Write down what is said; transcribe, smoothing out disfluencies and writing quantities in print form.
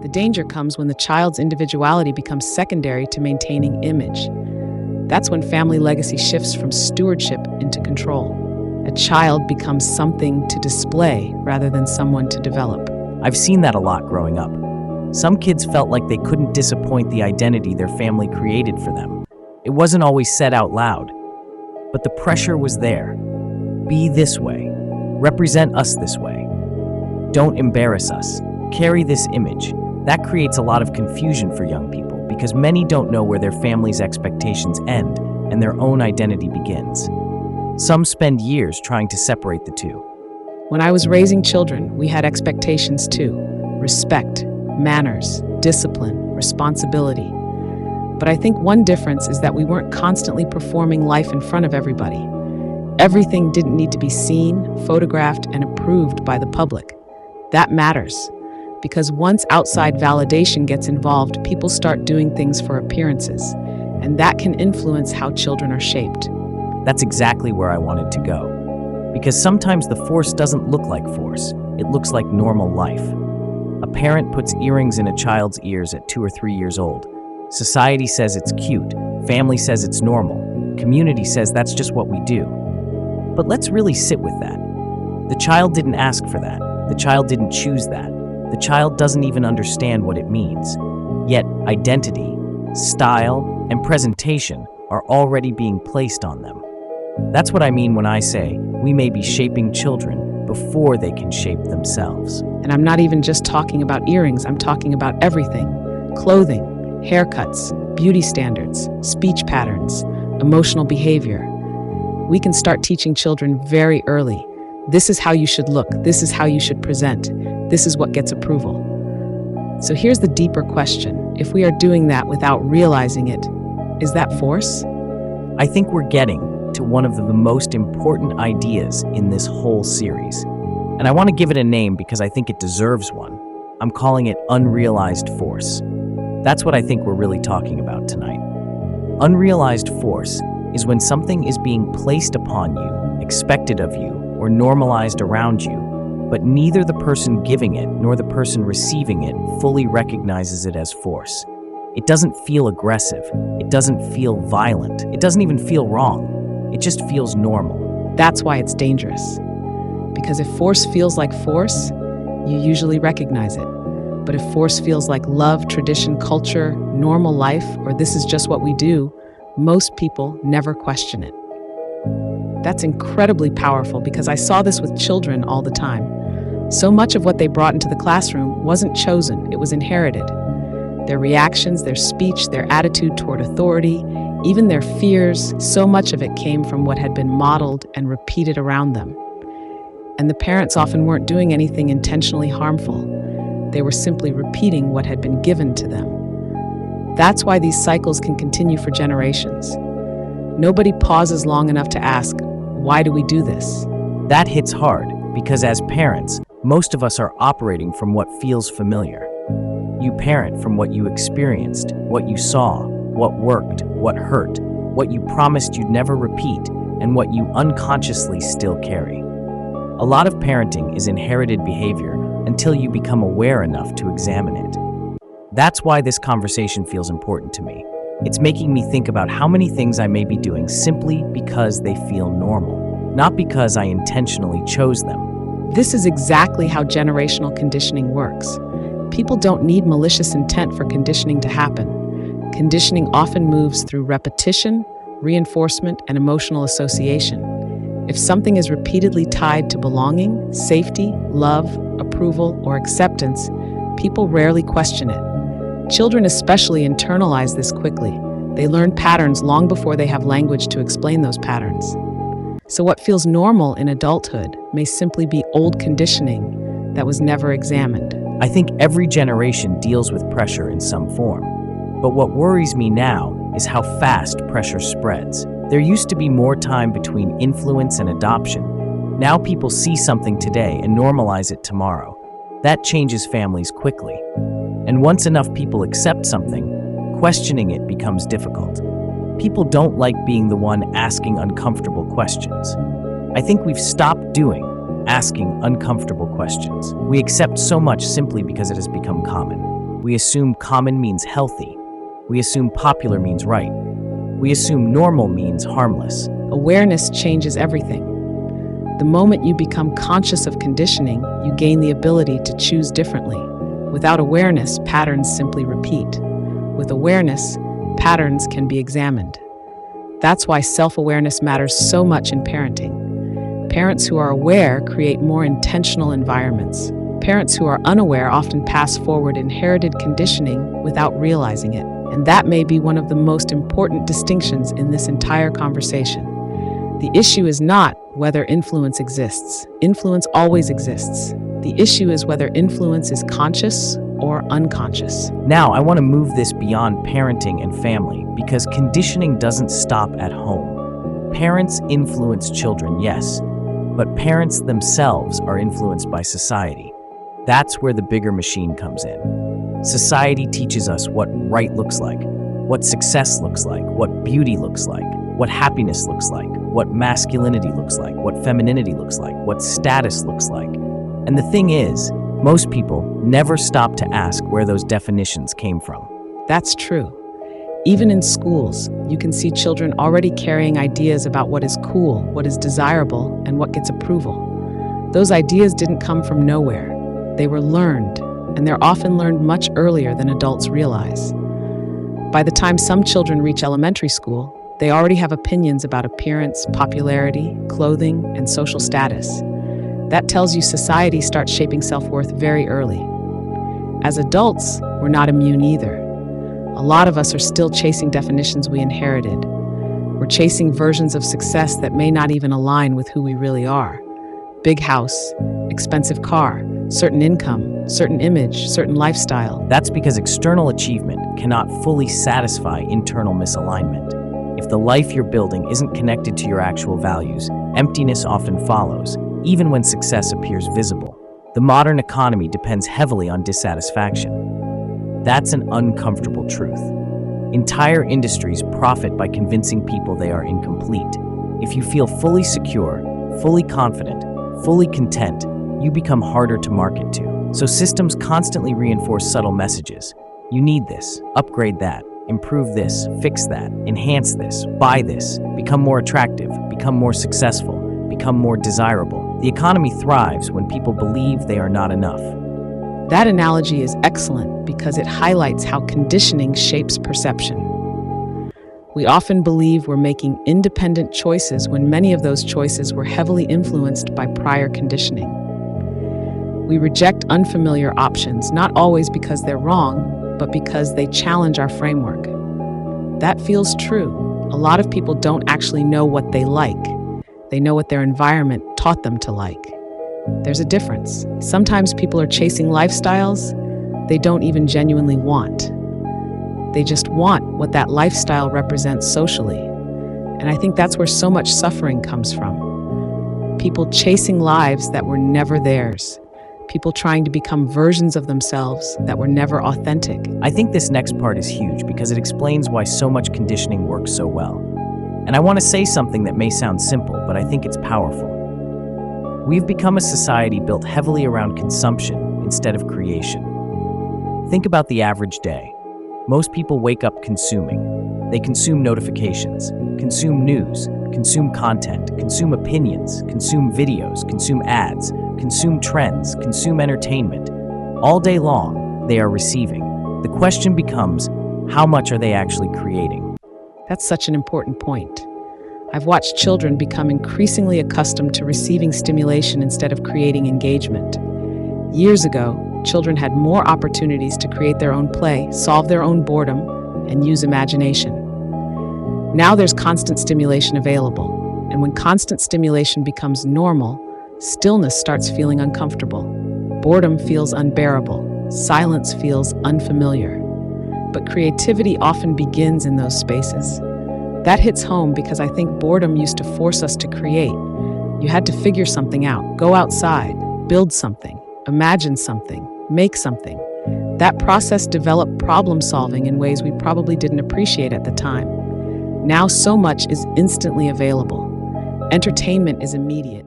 The danger comes when the child's individuality becomes secondary to maintaining image. That's when family legacy shifts from stewardship into control. A child becomes something to display rather than someone to develop. I've seen that a lot growing up. Some kids felt like they couldn't disappoint the identity their family created for them. It wasn't always said out loud, but the pressure was there. Be this way. Represent us this way. Don't embarrass us. Carry this image. That creates a lot of confusion for young people because many don't know where their family's expectations end and their own identity begins. Some spend years trying to separate the two. When I was raising children, we had expectations too. Respect, manners, discipline, responsibility. But I think one difference is that we weren't constantly performing life in front of everybody. Everything didn't need to be seen, photographed, and approved by the public. That matters, because once outside validation gets involved, people start doing things for appearances, and that can influence how children are shaped. That's exactly where I wanted to go. Because sometimes the force doesn't look like force, it looks like normal life. A parent puts earrings in a child's ears at 2 or 3 years old. Society says it's cute, family says it's normal, community says that's just what we do. But let's really sit with that. The child didn't ask for that. The child didn't choose that. The child doesn't even understand what it means. Yet identity, style, and presentation are already being placed on them. That's what I mean when I say we may be shaping children before they can shape themselves. And I'm not even just talking about earrings, I'm talking about everything. Clothing, haircuts, beauty standards, speech patterns, emotional behavior. We can start teaching children very early. This is how you should look. This is how you should present. This is what gets approval. So here's the deeper question. If we are doing that without realizing it, is that force? I think we're getting to one of the most important ideas in this whole series. And I want to give it a name because I think it deserves one. I'm calling it unrealized force. That's what I think we're really talking about tonight. Unrealized force is when something is being placed upon you, expected of you, or normalized around you, but neither the person giving it nor the person receiving it fully recognizes it as force. It doesn't feel aggressive. It doesn't feel violent. It doesn't even feel wrong. It just feels normal. That's why it's dangerous. Because if force feels like force, you usually recognize it. But if force feels like love, tradition, culture, normal life, or this is just what we do, most people never question it. That's incredibly powerful because I saw this with children all the time. So much of what they brought into the classroom wasn't chosen, it was inherited. Their reactions, their speech, their attitude toward authority, even their fears, so much of it came from what had been modeled and repeated around them. And the parents often weren't doing anything intentionally harmful. They were simply repeating what had been given to them. That's why these cycles can continue for generations. Nobody pauses long enough to ask, why do we do this? That hits hard because as parents, most of us are operating from what feels familiar. You parent from what you experienced, what you saw, what worked, what hurt, what you promised you'd never repeat, and what you unconsciously still carry. A lot of parenting is inherited behavior until you become aware enough to examine it. That's why this conversation feels important to me. It's making me think about how many things I may be doing simply because they feel normal, not because I intentionally chose them. This is exactly how generational conditioning works. People don't need malicious intent for conditioning to happen. Conditioning often moves through repetition, reinforcement, and emotional association. If something is repeatedly tied to belonging, safety, love, approval, or acceptance, people rarely question it. Children especially internalize this quickly. They learn patterns long before they have language to explain those patterns. So what feels normal in adulthood may simply be old conditioning that was never examined. I think every generation deals with pressure in some form. But what worries me now is how fast pressure spreads. There used to be more time between influence and adoption. Now people see something today and normalize it tomorrow. That changes families quickly. And once enough people accept something, questioning it becomes difficult. People don't like being the one asking uncomfortable questions. I think we've stopped asking uncomfortable questions. We accept so much simply because it has become common. We assume common means healthy. We assume popular means right. We assume normal means harmless. Awareness changes everything. The moment you become conscious of conditioning, you gain the ability to choose differently. Without awareness, patterns simply repeat. With awareness, patterns can be examined. That's why self-awareness matters so much in parenting. Parents who are aware create more intentional environments. Parents who are unaware often pass forward inherited conditioning without realizing it. And that may be one of the most important distinctions in this entire conversation. The issue is not whether influence exists. Influence always exists. The issue is whether influence is conscious or unconscious. Now, I want to move this beyond parenting and family, because conditioning doesn't stop at home. Parents influence children, yes, but parents themselves are influenced by society. That's where the bigger machine comes in. Society teaches us what right looks like, what success looks like, what beauty looks like, what happiness looks like, what masculinity looks like, what femininity looks like, what status looks like. And the thing is, most people never stop to ask where those definitions came from. That's true. Even in schools, you can see children already carrying ideas about what is cool, what is desirable, and what gets approval. Those ideas didn't come from nowhere. They were learned, and they're often learned much earlier than adults realize. By the time some children reach elementary school, they already have opinions about appearance, popularity, clothing, and social status. That tells you society starts shaping self-worth very early. As adults, we're not immune either. A lot of us are still chasing definitions we inherited. We're chasing versions of success that may not even align with who we really are. Big house, expensive car, certain income, certain image, certain lifestyle. That's because external achievement cannot fully satisfy internal misalignment. If the life you're building isn't connected to your actual values, emptiness often follows, even when success appears visible. The modern economy depends heavily on dissatisfaction. That's an uncomfortable truth. Entire industries profit by convincing people they are incomplete. If you feel fully secure, fully confident, fully content, you become harder to market to. So systems constantly reinforce subtle messages. You need this, upgrade that, improve this, fix that, enhance this, buy this, become more attractive, become more successful, become more desirable. The economy thrives when people believe they are not enough. That analogy is excellent because it highlights how conditioning shapes perception. We often believe we're making independent choices when many of those choices were heavily influenced by prior conditioning. We reject unfamiliar options, not always because they're wrong, but because they challenge our framework. That feels true. A lot of people don't actually know what they like. They know what their environment taught them to like. There's a difference. Sometimes people are chasing lifestyles they don't even genuinely want. They just want what that lifestyle represents socially. And I think that's where so much suffering comes from. People chasing lives that were never theirs. People trying to become versions of themselves that were never authentic. I think this next part is huge because it explains why so much conditioning works so well. And I want to say something that may sound simple, but I think it's powerful. We've become a society built heavily around consumption instead of creation. Think about the average day. Most people wake up consuming. They consume notifications, consume news, consume content, consume opinions, consume videos, consume ads, consume trends, consume entertainment. All day long, they are receiving. The question becomes, how much are they actually creating? That's such an important point. I've watched children become increasingly accustomed to receiving stimulation instead of creating engagement. Years ago, children had more opportunities to create their own play, solve their own boredom, and use imagination. Now there's constant stimulation available, and when constant stimulation becomes normal, stillness starts feeling uncomfortable. Boredom feels unbearable. Silence feels unfamiliar. But creativity often begins in those spaces. That hits home because I think boredom used to force us to create. You had to figure something out, go outside, build something, imagine something, make something. That process developed problem solving in ways we probably didn't appreciate at the time. Now so much is instantly available. Entertainment is immediate.